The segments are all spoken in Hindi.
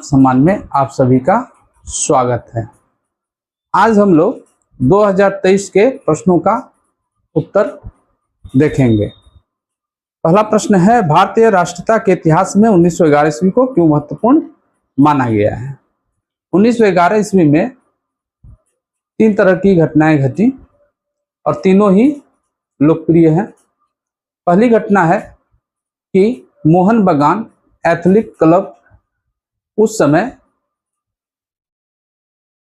सम्मान में आप सभी का स्वागत है। आज हम लोग 2023 के प्रश्नों का उत्तर देखेंगे। पहला प्रश्न है, भारतीय राष्ट्रीयता के इतिहास में 1911 ईस्वी को क्यों महत्वपूर्ण माना गया है? 1911 ईस्वी में 3 तरह की घटनाएं घटी और तीनों ही लोकप्रिय हैं। पहली घटना है कि मोहन बागान एथलेटिक क्लब उस समय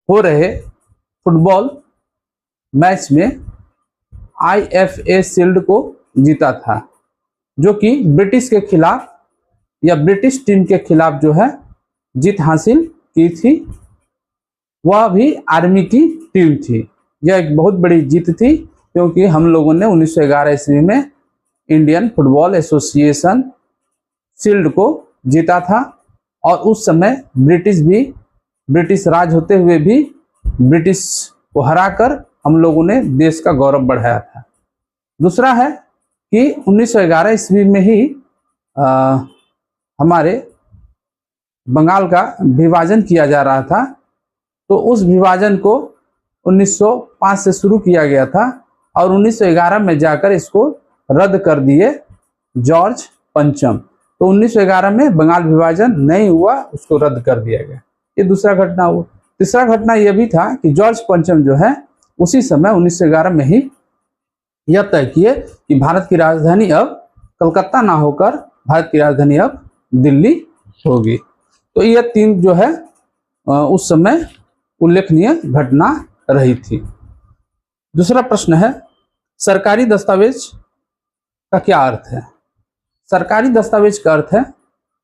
हो रहे फुटबॉल मैच में IFA शील्ड को जीता था, जो कि ब्रिटिश के खिलाफ या ब्रिटिश टीम के खिलाफ जो है जीत हासिल की थी। वह भी आर्मी की टीम थी। यह एक बहुत बड़ी जीत थी, क्योंकि हम लोगों ने 1911 ईस्वी में इंडियन फुटबॉल एसोसिएशन शील्ड को जीता था और उस समय ब्रिटिश राज होते हुए भी ब्रिटिश को हराकर हम लोगों ने देश का गौरव बढ़ाया था। दूसरा है कि 1911 ईस्वी में ही हमारे बंगाल का विभाजन किया जा रहा था, तो उस विभाजन को 1905 से शुरू किया गया था और 1911 में जाकर इसको रद्द कर दिए जॉर्ज पंचम। तो 1911 में बंगाल विभाजन नहीं हुआ, उसको रद्द कर दिया गया। ये दूसरा घटना हुआ। तीसरा घटना यह भी था कि जॉर्ज पंचम जो है उसी समय 1911 में ही यह तय किए कि भारत की राजधानी अब कलकत्ता ना होकर भारत की राजधानी अब दिल्ली होगी। तो यह 3 जो है उस समय उल्लेखनीय घटना रही थी। दूसरा प्रश्न है, सरकारी दस्तावेज का क्या अर्थ है? सरकारी दस्तावेज का अर्थ है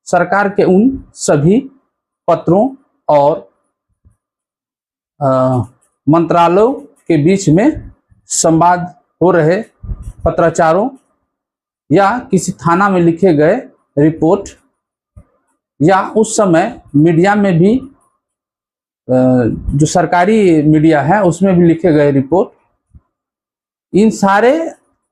सरकार के उन सभी पत्रों और मंत्रालयों के बीच में संवाद हो रहे पत्राचारों या किसी थाना में लिखे गए रिपोर्ट या उस समय मीडिया में भी जो सरकारी मीडिया है उसमें भी लिखे गए रिपोर्ट, इन सारे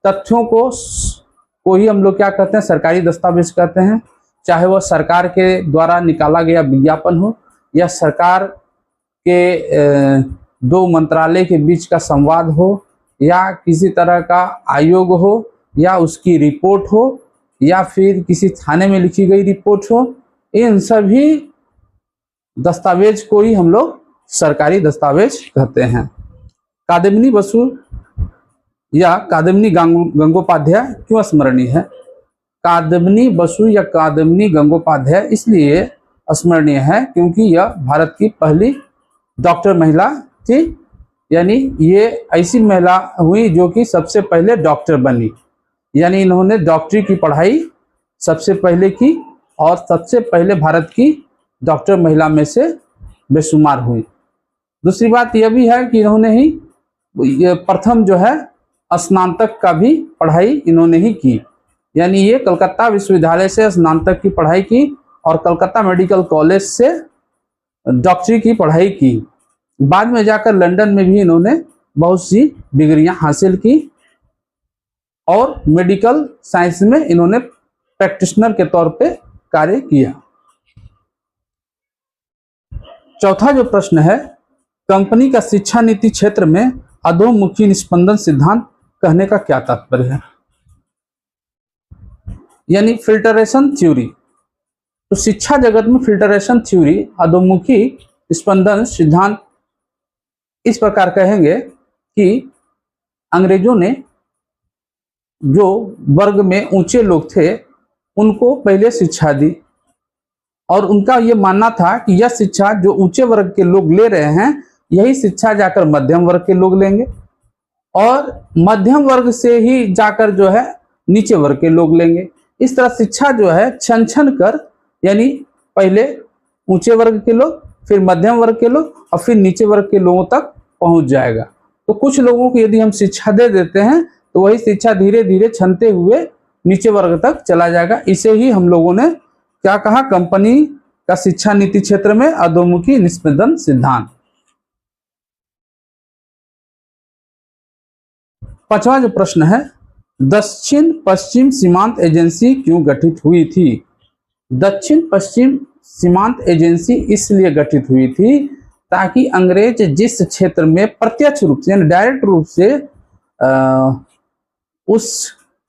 तथ्यों को ही हम लोग क्या कहते हैं, सरकारी दस्तावेज कहते हैं। चाहे वह सरकार के द्वारा निकाला गया विज्ञापन हो या सरकार के 2 मंत्रालय के बीच का संवाद हो या किसी तरह का आयोग हो या उसकी रिपोर्ट हो या फिर किसी थाने में लिखी गई रिपोर्ट हो, इन सभी दस्तावेज को ही हम लोग सरकारी दस्तावेज कहते हैं। कादम्बिनी बसु या कादम्बिनी गंगोपाध्याय क्यों स्मरणीय है? कादम्बिनी बसु या कादम्बिनी गंगोपाध्याय इसलिए स्मरणीय है क्योंकि यह भारत की पहली डॉक्टर महिला थी। यानी ये ऐसी महिला हुई जो कि सबसे पहले डॉक्टर बनी। यानी इन्होंने डॉक्टरी की पढ़ाई सबसे पहले की और सबसे पहले भारत की डॉक्टर महिला में से बेशुमार हुई। दूसरी बात यह भी है कि इन्होंने ही प्रथम जो है स्नातक का भी पढ़ाई इन्होंने ही की। यानी ये कलकत्ता विश्वविद्यालय से स्नातक की पढ़ाई की और कलकत्ता मेडिकल कॉलेज से डॉक्टरी की पढ़ाई की। बाद में जाकर लंदन में भी इन्होंने बहुत सी डिग्रियां हासिल की और मेडिकल साइंस में इन्होंने प्रैक्टिशनर के तौर पे कार्य किया। चौथा जो प्रश्न है, कंपनी का शिक्षा नीति क्षेत्र में अधोमुखी निस्पंदन सिद्धांत कहने का क्या तात्पर्य है? यानी फिल्टरेशन थ्योरी। तो शिक्षा जगत में फिल्टरेशन थ्योरी, अधोमुखी निस्पंदन सिद्धांत इस प्रकार कहेंगे कि अंग्रेजों ने जो वर्ग में ऊंचे लोग थे उनको पहले शिक्षा दी और उनका ये मानना था कि यह शिक्षा जो ऊंचे वर्ग के लोग ले रहे हैं यही शिक्षा जाकर मध्यम वर्ग के लोग लेंगे और मध्यम वर्ग से ही जाकर जो है नीचे वर्ग के लोग लेंगे। इस तरह शिक्षा जो है छन छन कर, यानी पहले ऊंचे वर्ग के लोग, फिर मध्यम वर्ग के लोग और फिर नीचे वर्ग के लोगों तक पहुंच जाएगा। तो कुछ लोगों को यदि हम शिक्षा दे देते हैं तो वही शिक्षा धीरे धीरे छनते हुए नीचे वर्ग तक चला जाएगा। इसे ही हम लोगों ने क्या कहा, कंपनी का शिक्षा नीति क्षेत्र में अधोमुखी निस्पंदन सिद्धांत। 5वां जो प्रश्न है, दक्षिण पश्चिम सीमांत एजेंसी क्यों गठित हुई थी? दक्षिण पश्चिम सीमांत एजेंसी इसलिए गठित हुई थी ताकि अंग्रेज जिस क्षेत्र में प्रत्यक्ष रूप से यानी डायरेक्ट रूप से उस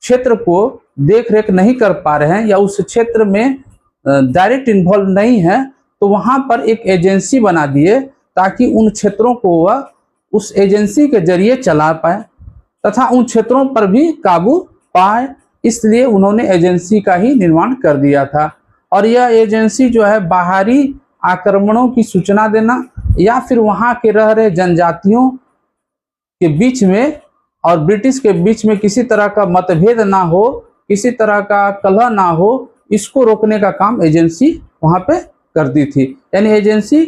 क्षेत्र को देख रेख नहीं कर पा रहे हैं या उस क्षेत्र में डायरेक्ट इन्वॉल्व नहीं है, तो वहां पर एक एजेंसी बना दिए ताकि उन क्षेत्रों को वह उस एजेंसी के जरिए चला पाए तथा उन क्षेत्रों पर भी काबू पाए। इसलिए उन्होंने एजेंसी का ही निर्माण कर दिया था। और यह एजेंसी जो है बाहरी आक्रमणों की सूचना देना या फिर वहां के रह रहे जनजातियों के बीच में और ब्रिटिश के बीच में किसी तरह का मतभेद ना हो, किसी तरह का कलह ना हो, इसको रोकने का काम एजेंसी वहां पे करती थी। यानी एजेंसी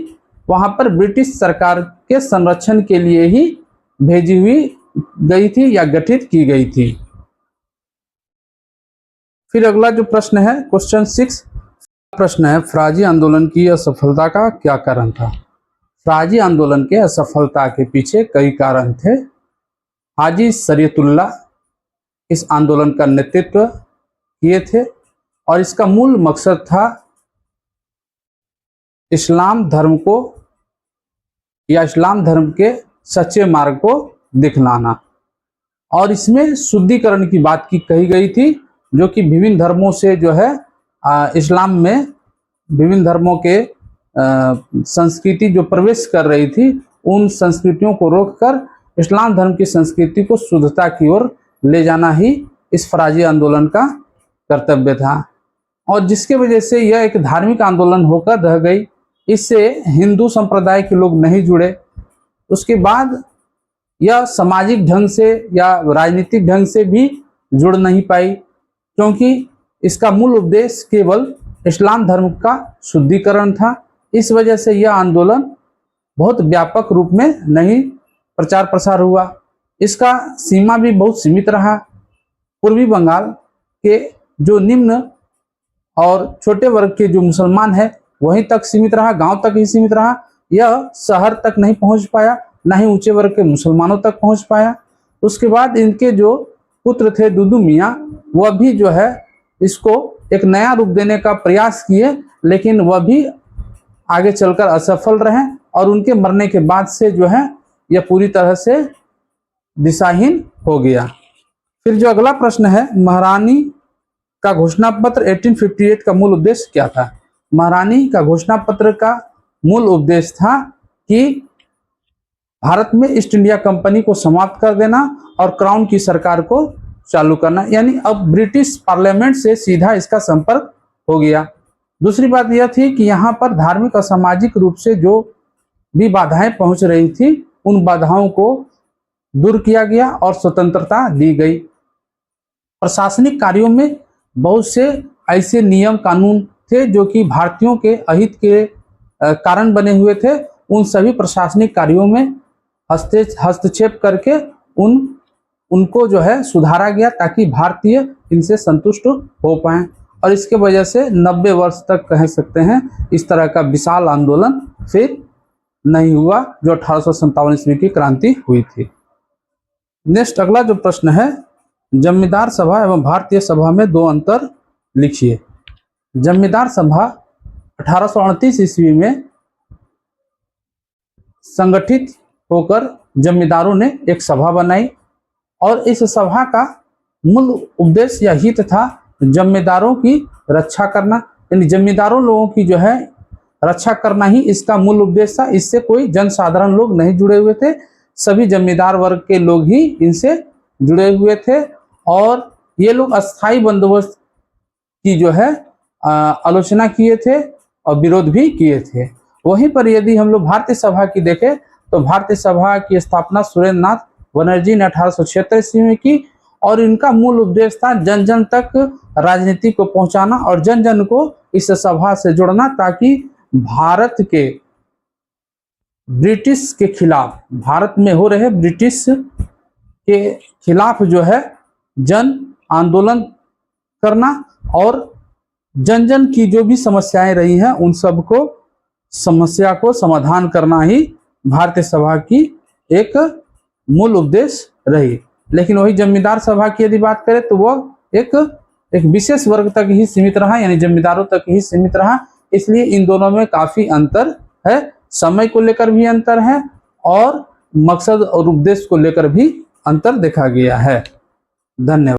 वहां पर ब्रिटिश सरकार के संरक्षण के लिए ही भेजी हुई गई थी या गठित की गई थी। फिर अगला जो प्रश्न है क्वेश्चन 6 प्रश्न है, फराजी आंदोलन की असफलता का क्या कारण था? फराजी आंदोलन के असफलता के पीछे कई कारण थे। हाजी शरीयतुल्लाह इस आंदोलन का नेतृत्व किए थे और इसका मूल मकसद था इस्लाम धर्म को या इस्लाम धर्म के सच्चे मार्ग को दिखलाना। और इसमें शुद्धिकरण की बात की कही गई थी, जो कि विभिन्न धर्मों से जो है इस्लाम में विभिन्न धर्मों के संस्कृति जो प्रवेश कर रही थी, उन संस्कृतियों को रोककर इस्लाम धर्म की संस्कृति को शुद्धता की ओर ले जाना ही इस फराजी आंदोलन का कर्तव्य था। और जिसके वजह से यह एक धार्मिक आंदोलन होकर रह गई। इससे हिंदू संप्रदाय के लोग नहीं जुड़े। उसके बाद यह सामाजिक ढंग से या राजनीतिक ढंग से भी जुड़ नहीं पाई, क्योंकि इसका मूल उद्देश्य केवल इस्लाम धर्म का शुद्धिकरण था। इस वजह से यह आंदोलन बहुत व्यापक रूप में नहीं प्रचार प्रसार हुआ। इसका सीमा भी बहुत सीमित रहा। पूर्वी बंगाल के जो निम्न और छोटे वर्ग के जो मुसलमान हैं वहीं तक सीमित रहा, गांव तक ही सीमित रहा। यह शहर तक नहीं पहुंच पाया, ना ही ऊंचे वर्ग के मुसलमानों तक पहुंच पाया। उसके बाद इनके जो पुत्र थे दुदू मियाँ, वह भी जो है इसको एक नया रूप देने का प्रयास किए, लेकिन वह भी आगे चलकर असफल रहे और उनके मरने के बाद से जो है यह पूरी तरह से दिशाहीन हो गया। फिर जो अगला प्रश्न है, महारानी का घोषणा पत्र 1858 का मूल उद्देश्य क्या था? महारानी का घोषणा पत्र का मूल उद्देश्य था कि भारत में ईस्ट इंडिया कंपनी को समाप्त कर देना और क्राउन की सरकार को चालू करना। यानी अब ब्रिटिश पार्लियामेंट से सीधा इसका संपर्क हो गया। दूसरी बात यह थी कि यहाँ पर धार्मिक और सामाजिक रूप से जो भी बाधाएं पहुंच रही थी, उन बाधाओं को दूर किया गया और स्वतंत्रता दी गई। प्रशासनिक कार्यों में बहुत से ऐसे नियम कानून थे जो कि भारतीयों के अहित के कारण बने हुए थे। उन सभी प्रशासनिक कार्यों में हस्तक्षेप करके उनको जो है सुधारा गया ताकि भारतीय इनसे संतुष्ट हो पाएं। और इसके वजह से 90 वर्ष तक कह सकते हैं इस तरह का विशाल आंदोलन फिर नहीं हुआ जो 1857 ईस्वी की क्रांति हुई थी। नेक्स्ट अगला जो प्रश्न है, जमींदार सभा एवं भारतीय सभा में दो अंतर लिखिए। जमींदार सभा 1838 ईस्वी में संगठित होकर जमींदारों ने एक सभा बनाई और इस सभा का मूल उद्देश्य या हित था जमींदारों की रक्षा करना। यानी जमींदारों लोगों की जो है रक्षा करना ही इसका मूल उद्देश्य था। इससे कोई जनसाधारण लोग नहीं जुड़े हुए थे, सभी जमींदार वर्ग के लोग ही इनसे जुड़े हुए थे और ये लोग अस्थायी बंदोबस्त की जो है आलोचना किए थे और विरोध भी किए थे। वहीं पर यदि हम लोग भारतीय सभा की देखें तो भारतीय सभा की स्थापना सुरेंद्र नाथ बनर्जी ने 1876 ईस्वी में की और इनका मूल उद्देश्य था जन जन तक राजनीति को पहुंचाना और जन जन को इस सभा से जोड़ना, ताकि भारत के ब्रिटिश के खिलाफ, भारत में हो रहे ब्रिटिश के खिलाफ जो है जन आंदोलन करना और जन जन की जो भी समस्याएं रही हैं उन सब को समस्या को समाधान करना ही भारतीय सभा की एक मूल उद्देश्य रही। लेकिन वही जमींदार सभा की यदि बात करें तो वह एक विशेष वर्ग तक ही सीमित रहा, यानी जमींदारों तक ही सीमित रहा। इसलिए इन दोनों में काफी अंतर है, समय को लेकर भी अंतर है और मकसद और उद्देश्य को लेकर भी अंतर देखा गया है। धन्यवाद।